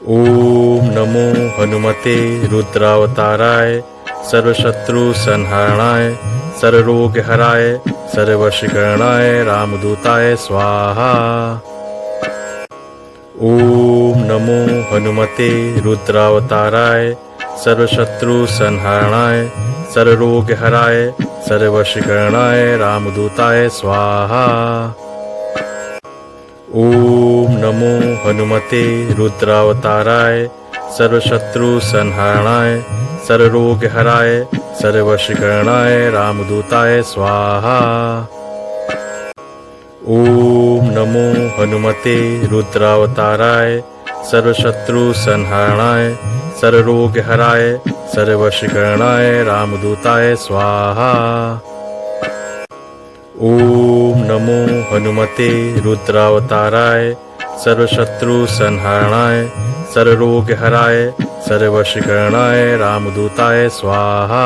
ओम नमो हनुमते रुद्रावताराय सर्वशत्रु संहरणाय सर्वरोगहराय सर्ववशीकरणाय रामदूताय स्वाहा। ओम नमो हनुमते रुद्रावताराय सर्वशत्रु संहरणाय सर्वरोगहराय सर्ववशीकरणाय रामदूताय स्वाहा। ओम नमो हनुमते रुद्रावताराय सर्वशत्रु संहरणाय सर्वरोगहराय सर्ववशीकरणाय रामदूताय स्वाहा। ओम नमो हनुमते रुद्रावताराय सर्वशत्रु संहरणाय सर्वरोगहराय सर्ववशीकरणाय रामदूताय स्वाहा। ओम नमो हनुमते रुद्रावताराय सर्वशत्रु संहरणाय सर्वरोगहराय सर्ववशीकरणाय रामदूताय स्वाहा।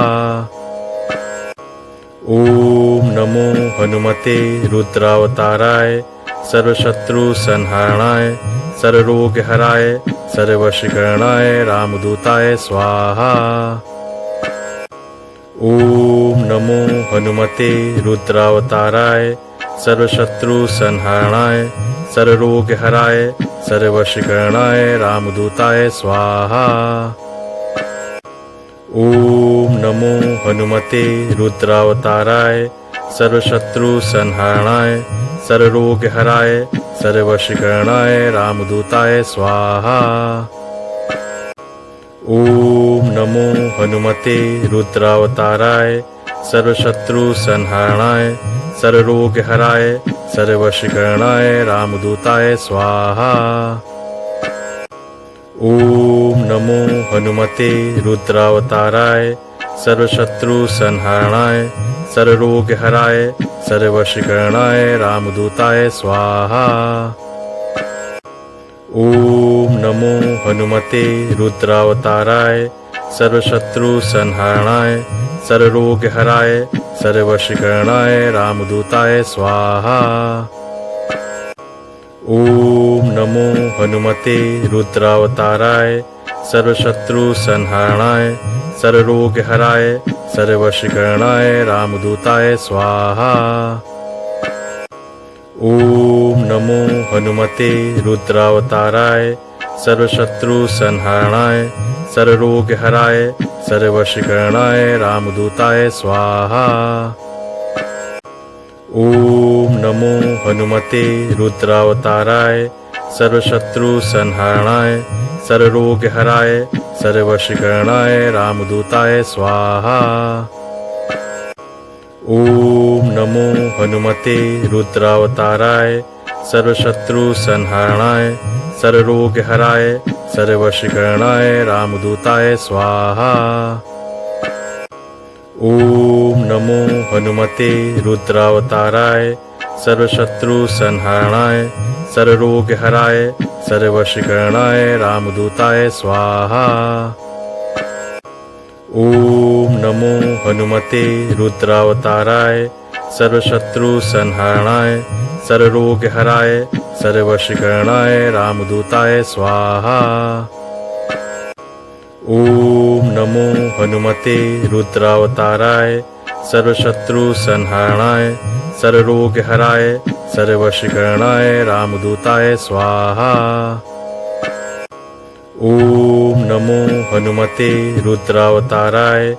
ओम नमो हनुमते रुद्रावताराय सर्वशत्रु संहरणाय सर्वरोगहराय सर्ववशीकरणाय रामदूताय स्वाहा। ओम नमो हनुमते रुद्रावताराय सर्वशत्रु संहरणाय सर्वरोगहराय सर्ववशीकरणाय रामदूताय स्वाहा। ओम नमो हनुमते रुद्रावताराय सर्वशत्रु संहरणाय सर्वरोगहराय सर्ववशीकरणाय रामदूताय स्वाहा। ओम नमो हनुमते रुद्रावताराय सर्वशत्रु संहरणाय सर्वरोगहराय सर्ववशीकरणाय रामदूताय स्वाहा। ओम नमो हनुमते रुद्रावताराय सर्वशत्रु संहरणाय सर्वरोगहराय सर्ववशीकरणाय रामदूताय स्वाहा। ओम नमो हनुमते रुद्रावताराय सर्वशत्रु संहरणाय सर्वरोगहराय सर्ववशीकरणाय रामदूताय स्वाहा। ओम नमो हनुमते रुद्रावताराय सर्वशत्रु संहरणाय सर्वरोगहराय सर्ववशीकरणाय रामदूताय स्वाहा। ओम नमो हनुमते रुद्रावताराय सर्वशत्रु संहरणाय सर्वरोगहराय सर्ववशीकरणाय रामदूताय स्वाहा। ओम नमो हनुमते रुद्रावताराय सर्वशत्रु संहरणाय सर्वरोगहराय सर्ववशीकरणाय रामदूताय स्वाहा। ओम नमो हनुमते रुद्रावताराय सर्वशत्रु संहरणाय सर्वरोगहराय सर्ववशीकरणाय रामदूताय स्वाहा। ओम नमो हनुमते रुद्रावताराय सर्वशत्रु संहरणाय सर्वरोगहराय सर्ववशीकरणाय रामदूताय स्वाहा। ओम नमो हनुमते रुद्रावताराय सर्वशत्रु संहरणाय सर्वरोगहराय सर्ववशीकरणाय रामदूताय स्वाहा। ओम नमो हनुमते रुद्रावताराय सर्वशत्रु संहरणाय सर्वरोगहराय सर्ववशीकरणाय रामदूताय स्वाहा। ओम नमो हनुमते रुद्रावताराय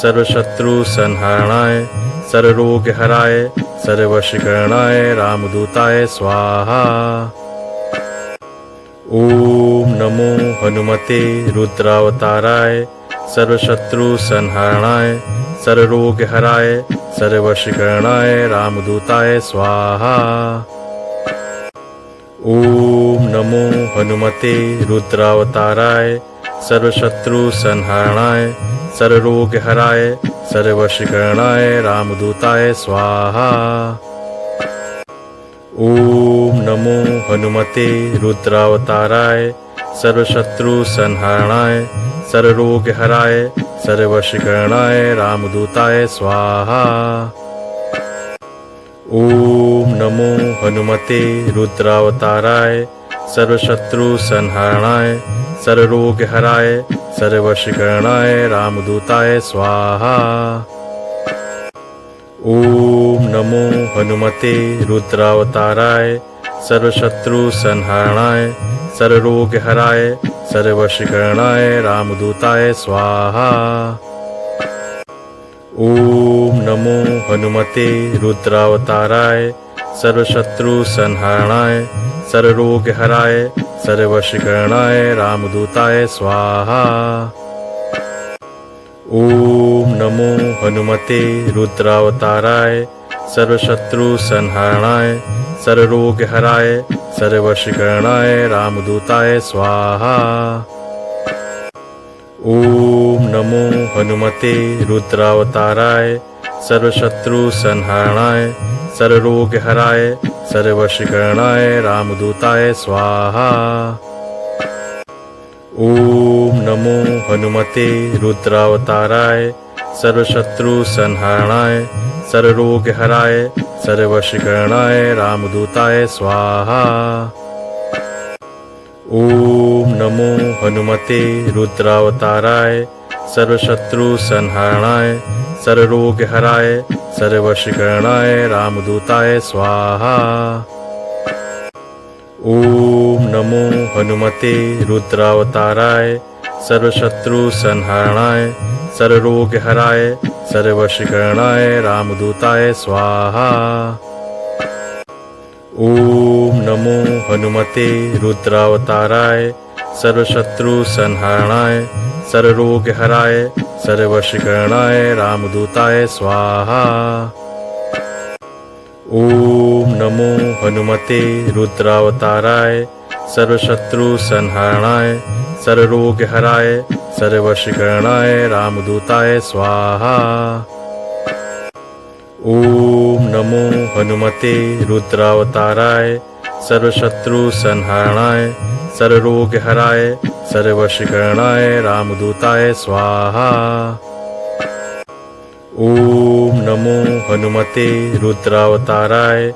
सर्वशत्रु संहरणाय सर्वरोगहराय सर्ववशीकरणाय रामदूताय स्वाहा। ओम नमो हनुमते रुद्रावताराय सर्वशत्रु संहरणाय सर्वरोगहराय सर्ववशीकरणाय रामदूताय स्वाहा। ओम नमो हनुमते रुद्रावताराय सर्वशत्रु संहरणाय सर्वरोगहराय सर्ववशीकरणाय रामदूताय स्वाहा। ओम नमो हनुमते रुद्रावताराय सर्वशत्रु संहरणाय सर्वरोगहराय सर्ववशीकरणाय रामदूताय स्वाहा। ओम नमो हनुमते रुद्रावताराय सर्वशत्रु संहरणाय सर्वरोगहराय सर्ववशीकरणाय रामदूताय स्वाहा। ओम नमो हनुमते रुद्रावताराय सर्वशत्रु संहरणाय सर्वरोगहराय सर्ववशीकरणाय रामदूताय स्वाहा। ओम नमो हनुमते रुद्रावताराय सर्वशत्रु संहरणाय सर्वरोगहराय सर्ववशीकरणाय रामदूताय स्वाहा। ओम नमो हनुमते रुद्रावताराय सर्वशत्रु संहरणाय सर्वरोगहराय सर्ववशीकरणाय रामदूताय स्वाहा। ओम नमो हनुमते रुद्रावताराय सर्वशत्रु संहरणाय सर्वरोगहराय सर्ववशीकरणाय रामदूताय स्वाहा। ओम नमो हनुमते रुद्रावताराय सर्वशत्रु संहरणाय सर्वरोगहराय सर्ववशीकरणाय रामदूताय स्वाहा। ओम नमो हनुमते रुद्रावताराय सर्वशत्रु संहरणाय सर्वरोगहराय सर्ववशीकरणाय रामदूताय स्वाहा। ओम नमो हनुमते रुद्रावताराय सर्वशत्रु संहरणाय सर्वरोगहराय सर्ववशीकरणाय रामदूताय स्वाहा। ओम नमो हनुमते रुद्रावताराय सर्वशत्रु संहरणाय सर्वरोगहराय सर्ववशीकरणाय रामदूताय स्वाहा। ओम नमो हनुमते रुद्रावताराय सर्वशत्रु संहरणाय सर्वरोगहराय सर्ववशीकरणाय रामदूताय स्वाहा। ओम नमो हनुमते रुद्रावताराय सर्वशत्रु संहरणाय सर्वरोगहराय सर्ववशीकरणाय रामदूताय स्वाहा। ओम नमो हनुमते रुद्रावताराय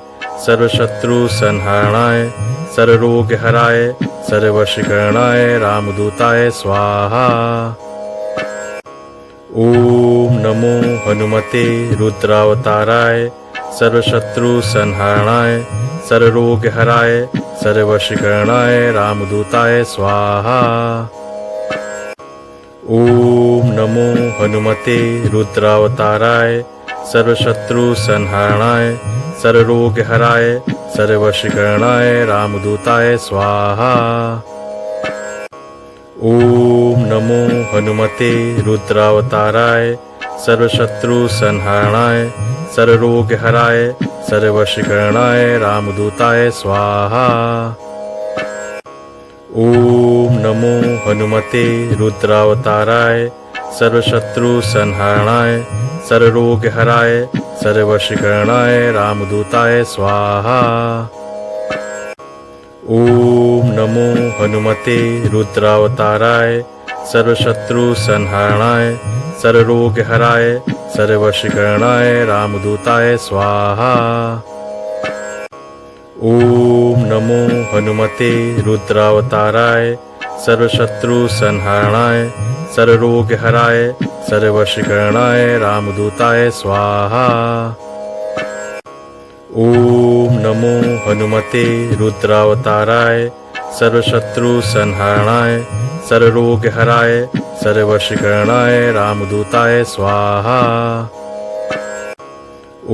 सर्वशत्रु संहरणाय सर्वरोगहराय सर्ववशीकरणाय रामदूताय स्वाहा। ओम नमो हनुमते रुद्रावताराय सर्वशत्रु संहरणाय सर्वरोगहराय सर्ववशीकरणाय रामदूताय स्वाहा। ओम नमो हनुमते रुद्रावताराय सर्वशत्रु संहरणाय सर्वरोगहराय सर्ववशीकरणाय रामदूताय स्वाहा। ओम नमो हनुमते रुद्रावताराय सर्वशत्रु संहरणाय सर्वरोगहराय सर्ववशीकरणाय रामदूताय स्वाहा। ओम नमो हनुमते रुद्रावताराय सर्वशत्रु संहरणाय सर्वरोगहराय सर्ववशीकरणाय रामदूताय स्वाहा। ओम नमो हनुमते रुद्रावताराय सर्वशत्रु संहरणाय सर्वरोगहराय सर्ववशीकरणाय रामदूताय स्वाहा। ओम नमो हनुमते रुद्रावताराय सर्वशत्रु संहरणाय सर्वरोगहराय सर्ववशीकरणाय रामदूताय स्वाहा। ओम नमो हनुमते रुद्रावताराय सर्वशत्रु संहरणाय सर्वरोगहराय सर्ववशीकरणाय रामदूताय स्वाहा।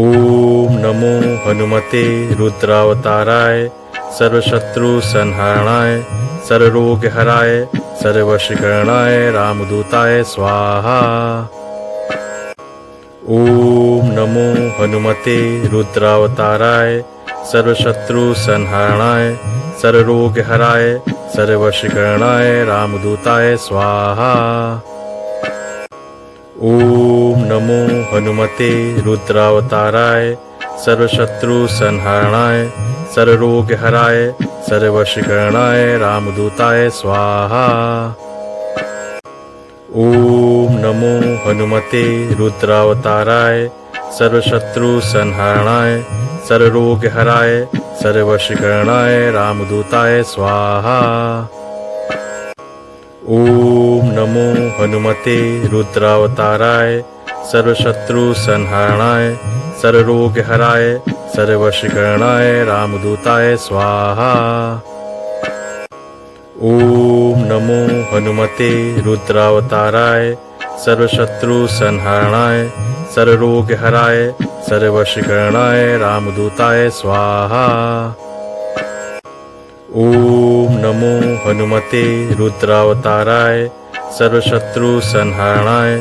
ओम नमो हनुमते रुद्रावताराय सर्वशत्रु संहरणाय सर्वरोगहराय सर्ववशीकरणाय रामदूताय स्वाहा। ओम नमो हनुमते रुद्रावताराय सर्वशत्रु संहरणाय सर्वरोगहराय सर्ववशीकरणाय रामदूताय स्वाहा। ओम नमो हनुमते रुद्रावताराय सर्वशत्रु संहरणाय सर्वरोगहराय सर्ववशीकरणाय रामदूताय स्वाहा। ओम नमो हनुमते रुद्रावताराय सर्वशत्रु संहरणाय सर्वरोगहराय सर्ववशीकरणाय रामदूताय स्वाहा। ओम नमो हनुमते रुद्रावताराय सर्वशत्रु संहरणाय सर्वरोग हराय सर्ववशीकरणाय रामदूताय स्वाहा। ओम नमो हनुमते रुद्रावताराय सर्वशत्रु संहरणाय सर्वरोग हराय सर्ववशीकरणाय रामदूताय स्वाहा। ओम नमो हनुमते रुद्रावताराय सर्वशत्रु संहरणाय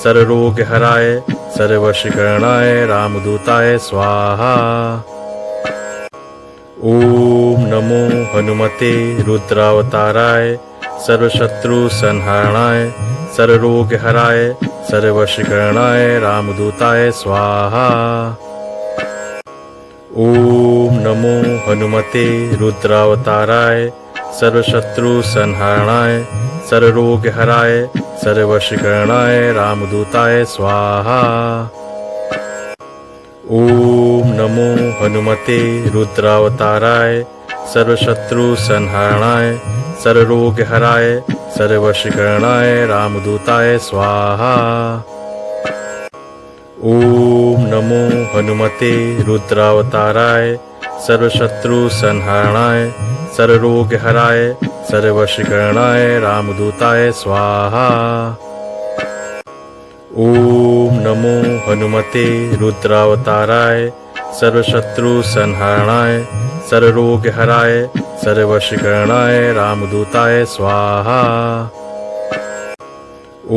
सर्वरोग हराय सर्ववशीकरणाय रामदूताय स्वाहा। ओम नमो हनुमते रुद्रावताराय सर्वशत्रु संहरणाय सर्वरोग हराय सर्ववशीकरणाय रामदूताय स्वाहा। ओम नमो हनुमते रुद्रावताराय सर्वशत्रु संहरणाय सर्वरोग हराय सर्ववशीकरणाय रामदूताय स्वाहा। ओम नमो हनुमते रुद्रावताराय सर्वशत्रु संहरणाय सर्वरोग हराय सर्ववशीकरणाय रामदूताय स्वाहा। ओम नमो हनुमते रुद्रावताराय सर्वशत्रु संहरणाय सर्वरोग हराय सर्ववशीकरणाय रामदूताय स्वाहा। ओम नमो हनुमते रुद्रावताराय सर्वशत्रु संहरणाय सर्वरोग हराय सर्ववशीकरणाय रामदूताय स्वाहा।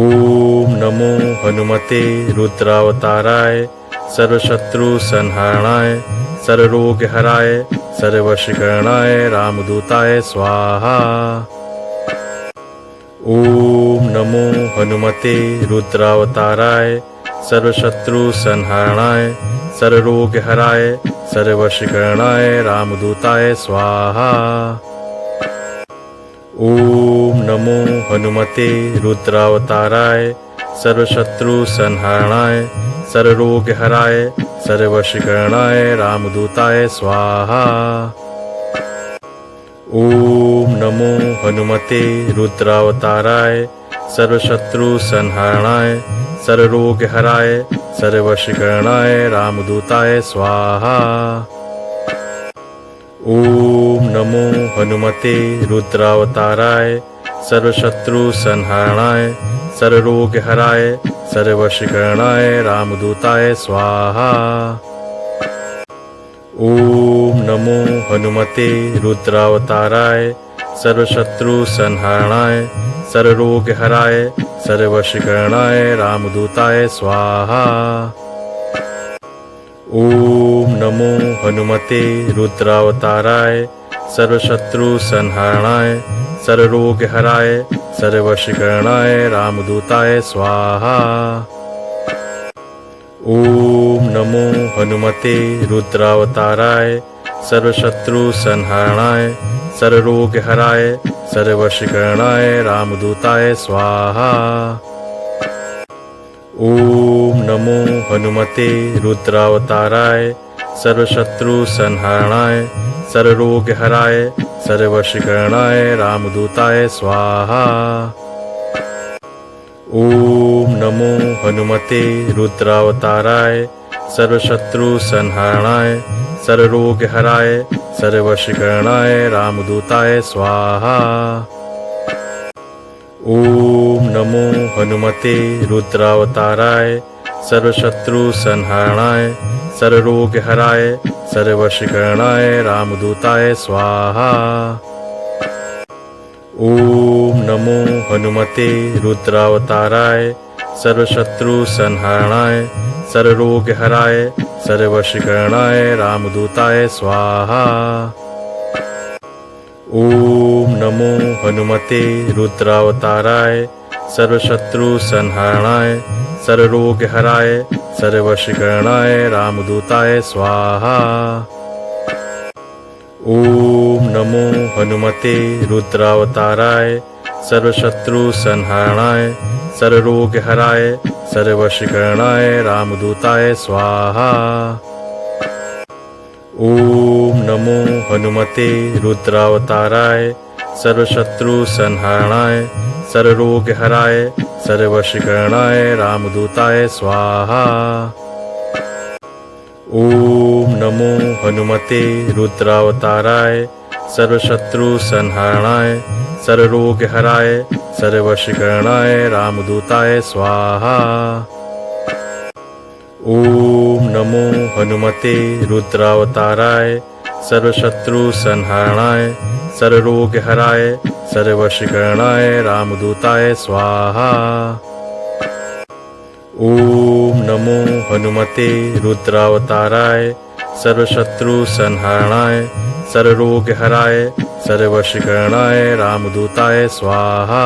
ओम नमो हनुमते रुद्रावताराय सर्वशत्रु संहरणाय सर्वरोग हराय सर्ववशीकरणाय रामदूताय स्वाहा। ओम नमो हनुमते रुद्रावताराय सर्वशत्रु संहरणाय सर्वरोग हराय सर्ववशीकरणाय रामदूताय स्वाहा। ओम नमो हनुमते रुद्रावताराय सर्वशत्रु संहरणाय सर्वरोग हराय सर्ववशीकरणाय रामदूताय स्वाहा। ओम नमो हनुमते रुद्रावताराय सर्वशत्रु संहरणाय सर्वरोग हराय सर्ववशीकरणाय रामदूताय स्वाहा। ओम नमो हनुमते रुद्रावताराय सर्वशत्रु संहरणाय सर्वरोग हराय सर्ववशीकरणाय रामदूताय स्वाहा। ओम नमो हनुमते रुद्रावताराय सर्वशत्रु संहरणाय सर्वरोग हराय सर्ववशीकरणाय रामदूताय स्वाहा। ओम नमो हनुमते रुद्रावताराय सर्वशत्रु संहरणाय सर्वरोग हराय सर्ववशीकरणाय रामदूताय स्वाहा। ओम नमो हनुमते रुद्रावताराय सर्वशत्रु संहरणाय सर्वरोग हराय सर्ववशीकरणाय रामदूताय स्वाहा। ओम नमो हनुमते रुद्रावताराय सर्वशत्रु संहरणाय सर्वरोग हराय सर्ववशीकरणाय रामदूताय स्वाहा। ओम नमो हनुमते रुद्रावताराय सर्वशत्रु संहरणाय सर्वरोग हराय सर्ववशीकरणाय रामदूताय स्वाहा। ओम नमो हनुमते रुद्रावताराय सर्वशत्रु संहरणाय सर्वरोग हराय सर्ववशीकरणाय रामदूताय स्वाहा। ओम नमो हनुमते रुद्रावताराय सर्वशत्रु संहरणाय सर्वरोग हराय सर्ववशीकरणाय रामदूताय स्वाहा। ओम नमो हनुमते रुद्रावताराय सर्वशत्रु संहरणाय सर्वरोग हराय सर्ववशीकरणाय रामदूताय स्वाहा। ओम नमो हनुमते रुद्रावताराय सर्वशत्रु संहरणाय सर्वरोग हराय सर्ववशीकरणाय रामदूताय स्वाहा। ओम नमो हनुमते रुद्रावताराय सर्वशत्रु संहरणाय सर्वरोगहराय सर्ववशीकरणाय रामदूताय स्वाहा। ओम नमो हनुमते रुद्रावताराय सर्वशत्रु संहरणाय सर्वरोगहराय सर्ववशीकरणाय रामदूताय स्वाहा। ओम नमो हनुमते रुद्रावताराय सर्वशत्रु संहरणाय सर्वरोगहराय सर्ववशीकरणाय रामदूताय स्वाहा। ओम नमो हनुमते रुद्रावताराय सर्वशत्रु संहरणाय सर्वरोगहराय सर्ववशीकरणाय रामदूताय स्वाहा।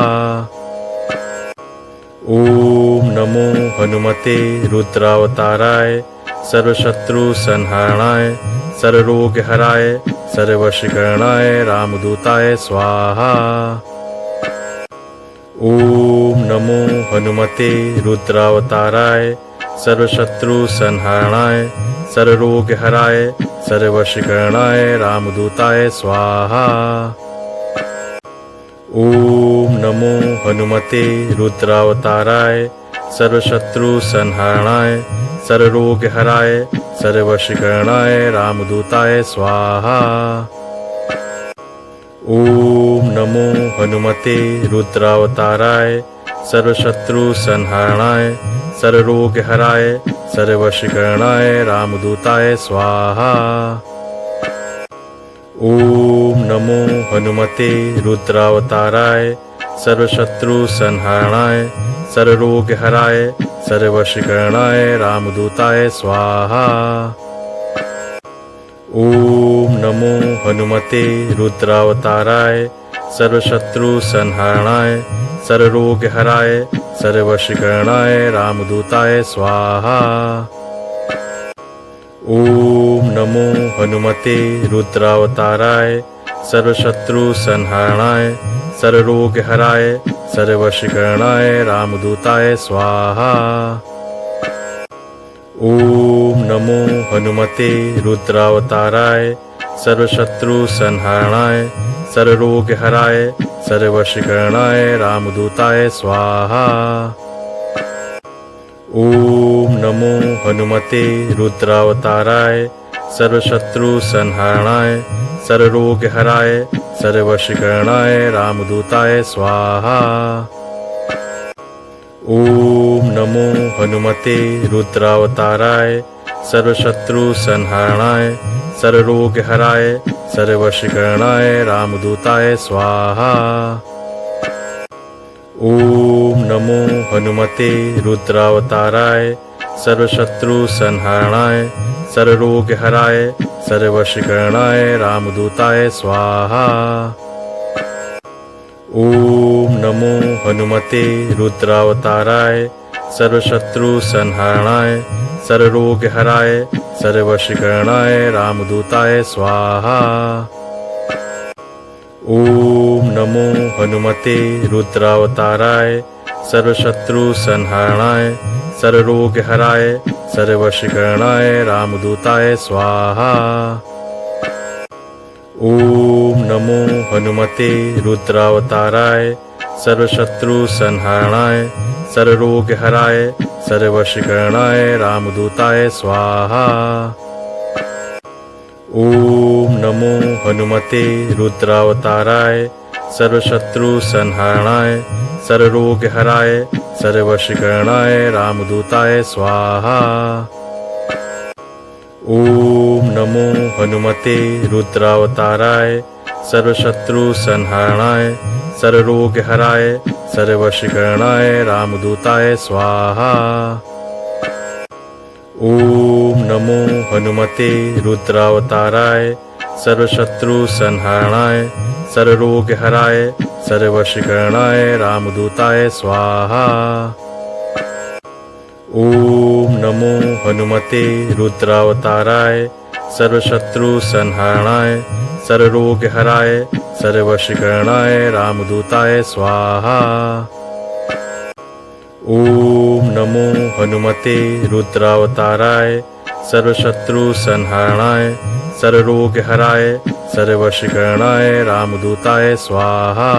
ओम नमो हनुमते रुद्रावताराय सर्वशत्रु संहरणाय सर्वरोगहराय सर्ववशीकरणाय रामदूताय स्वाहा। ओम नमो हनुमते रुद्रावताराय सर्वशत्रु संहरणाय सर्वरोगहराय सर्ववशीकरणाय रामदूताय स्वाहा। ओम नमो हनुमते रुद्रावताराय सर्वशत्रु संहरणाय सर्वरोगहराय सर्ववशीकरणाय रामदूताय स्वाहा। ओम नमो हनुमते रुद्रावताराय सर्वशत्रु संहरणाय सर्वरोगहराय सर्ववशीकरणाय रामदूताय स्वाहा। ओम नमो हनुमते रुद्रावताराय सर्वशत्रु संहरणाय सर्वरोगहराय सर्ववशीकरणाय रामदूताय स्वाहा। ओम नमो हनुमते रुद्रावताराय सर्वशत्रु संहरणाय सर्वरोगहराय सर्ववशीकरणाय रामदूताय स्वाहा। ओम नमो हनुमते रुद्रावताराय सर्वशत्रु संहरणाय सर्वरोगहराय सर्ववशीकरणाय रामदूताय स्वाहा। ओम नमो हनुमते रुद्रावताराय सर्वशत्रु संहरणाय सर्वरोगहराय सर्ववशीकरणाय रामदूताय स्वाहा। ओम नमो हनुमते रुद्रावताराय सर्वशत्रु संहरणाय सर्वरोगहराय सर्ववशीकरणाय रामदूताय स्वाहा। ओम नमो हनुमते रुद्रावताराय सर्वशत्रु संहरणाय सर्वरोगहराय सर्ववशीकरणाय रामदूताय स्वाहा। ओम नमो हनुमते रुद्रावताराय सर्वशत्रु संहरणाय सर्वरोगहराय सर्ववशीकरणाय रामदूताय स्वाहा। ओम नमो हनुमते रुद्रावताराय सर्वशत्रु संहरणाय सर्वरोगहराय सर्ववशीकरणाय रामदूताय स्वाहा। ओम नमो हनुमते रुद्रावताराय सर्वशत्रु संहरणाय सर्वरोगहराय सर्ववशीकरणाय रामदूताय स्वाहा। ओम नमो हनुमते रुद्रावताराय सर्वशत्रु संहरणाय सर्वरोगहराय सर्ववशीकरणाय रामदूताय स्वाहा। ओम नमो हनुमते रुद्रावताराय सर्वशत्रु संहरणाय सर्वरोगहराय सर्ववशीकरणाय रामदूताय स्वाहा। ओम नमो हनुमते रुद्रावताराय सर्वशत्रु संहरणाय सर्वरोगहराय सर्ववशीकरणाय रामदूताय स्वाहा। ओम नमो हनुमते रुद्रावताराय सर्वशत्रु संहरणाय सर्वरोगहराय सर्ववशीकरणाय रामदूताय स्वाहा। ओम नमो हनुमते रुद्रावताराय सर्वशत्रु संहरणाय सर्वरोगहराय सर्ववशीकरणाय रामदूताय स्वाहा। ओम नमो हनुमते रुद्रावताराय सर्वशत्रु संहरणाय सर्वरोगहराय सर्ववशीकरणाय रामदूताय स्वाहा।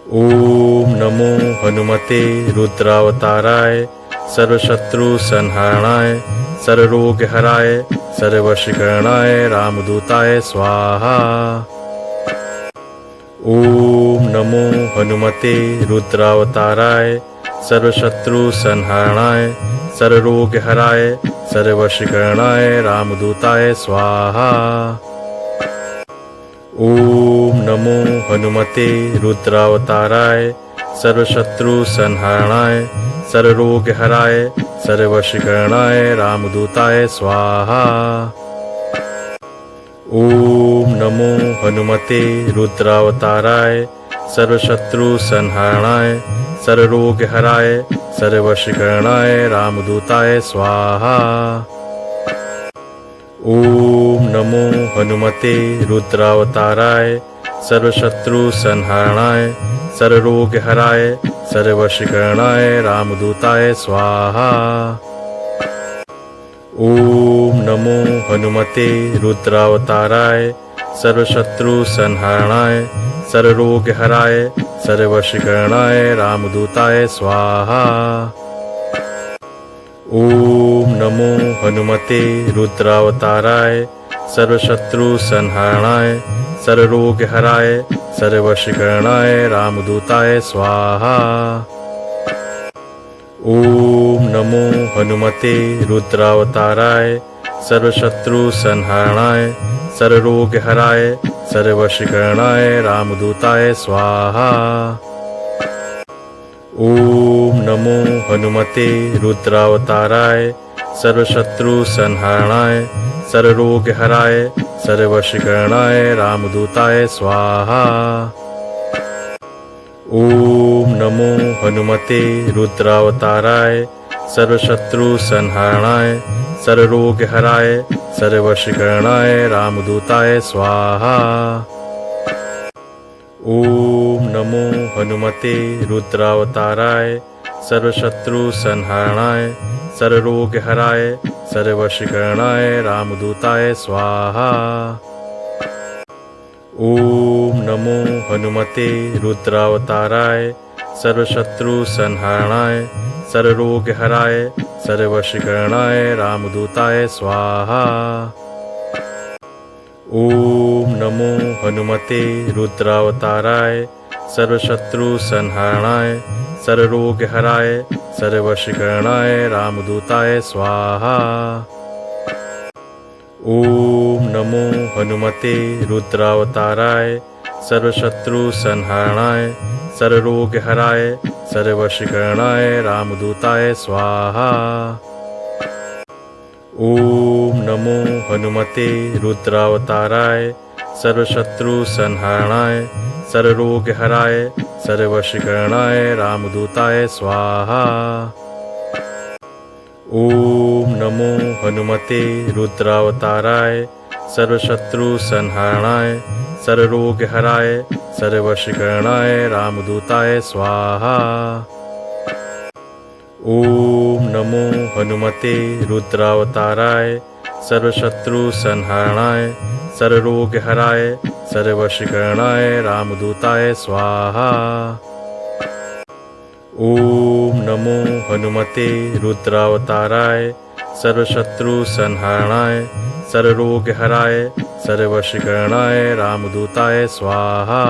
ओम नमो हनुमते रुद्रावताराय सर्वशत्रु संहरणाय सर्वरोग हराय सर्ववशीकरणाय रामदूताय स्वाहा। ओम नमो हनुमते रुद्रावताराय सर्वशत्रु संहरणाय सर्वरोग हराय सर्ववशीकरणाय रामदूताय स्वाहा। ओम नमो हनुमते रुद्रावताराय सर्वशत्रु संहरणाय सर्वरोग हराय सर्ववशीकरणाय रामदूताय स्वाहा। ओम नमो हनुमते रुद्रावताराय सर्वशत्रु संहरणाय सर्वरोग हराय सर्ववशीकरणाय रामदूताय स्वाहा। ओम नमो हनुमते रुद्रावताराय सर्वशत्रु संहरणाय सर्वरोग हराय सर्ववशीकरणाय रामदूताय स्वाहा। ओम नमो हनुमते रुद्रावताराय सर्वशत्रु संहरणाय सर्वरोग हराय सर्ववशीकरणाय रामदूताय स्वाहा। ओम नमो हनुमते रुद्रावताराय सर्वशत्रु संहरणाय सर्वरोग हराय सर्ववशीकरणाय रामदूताय स्वाहा। ओम नमो हनुमते रुद्रावताराय सर्वशत्रु संहरणाय सर्वरोग हराय सर्ववशीकरणाय रामदूताय स्वाहा। ओम नमो हनुमते रुद्रावताराय सर्वशत्रु संहरणाय सर्वरोग हराय सर्ववशीकरणाय रामदूताय स्वाहा। ओम नमो हनुमते रुद्रावताराय सर्वशत्रु संहरणाय सर्वरोग हराय सर्ववशीकरणाय रामदूताय स्वाहा। ओम नमो हनुमते रुद्रावताराय सर्वशत्रु संहरणाय सर्वरोग हराय सर्ववशीकरणाय रामदूताय स्वाहा। ओम नमो हनुमते रुद्रावताराय सर्वशत्रु संहरणाय सर्वरोग हराय सर्ववशीकरणाय रामदूताय स्वाहा। ओम नमो हनुमते रुद्रावताराय सर्वशत्रु संहरणाय सर्वरोग हराय सर्ववशीकरणाय रामदूताय स्वाहा। ओम नमो हनुमते रुद्रावताराय सर्वशत्रु संहरणाय सर्वरोग हराय सर्ववशीकरणाय रामदूताय स्वाहा। ओम नमो हनुमते रुद्रावताराय सर्वशत्रु संहरणाय सर्वरोग हराय सर्ववशीकरणाय रामदूताय स्वाहा। ओम नमो हनुमते रुद्रावताराय सर्वशत्रु संहरणाय सर्वरोग हराय सर्ववशीकरणाय रामदूताय स्वाहा। ओम नमो हनुमते रुद्रावताराय सर्वशत्रु संहरणाय सर्वरोग हराय सर्ववशीकरणाय रामदूताय स्वाहा। ओम नमो हनुमते रुद्रावताराय सर्वशत्रु संहरणाय सर्वरोग हराय सर्ववशीकरणाय रामदूताय स्वाहा।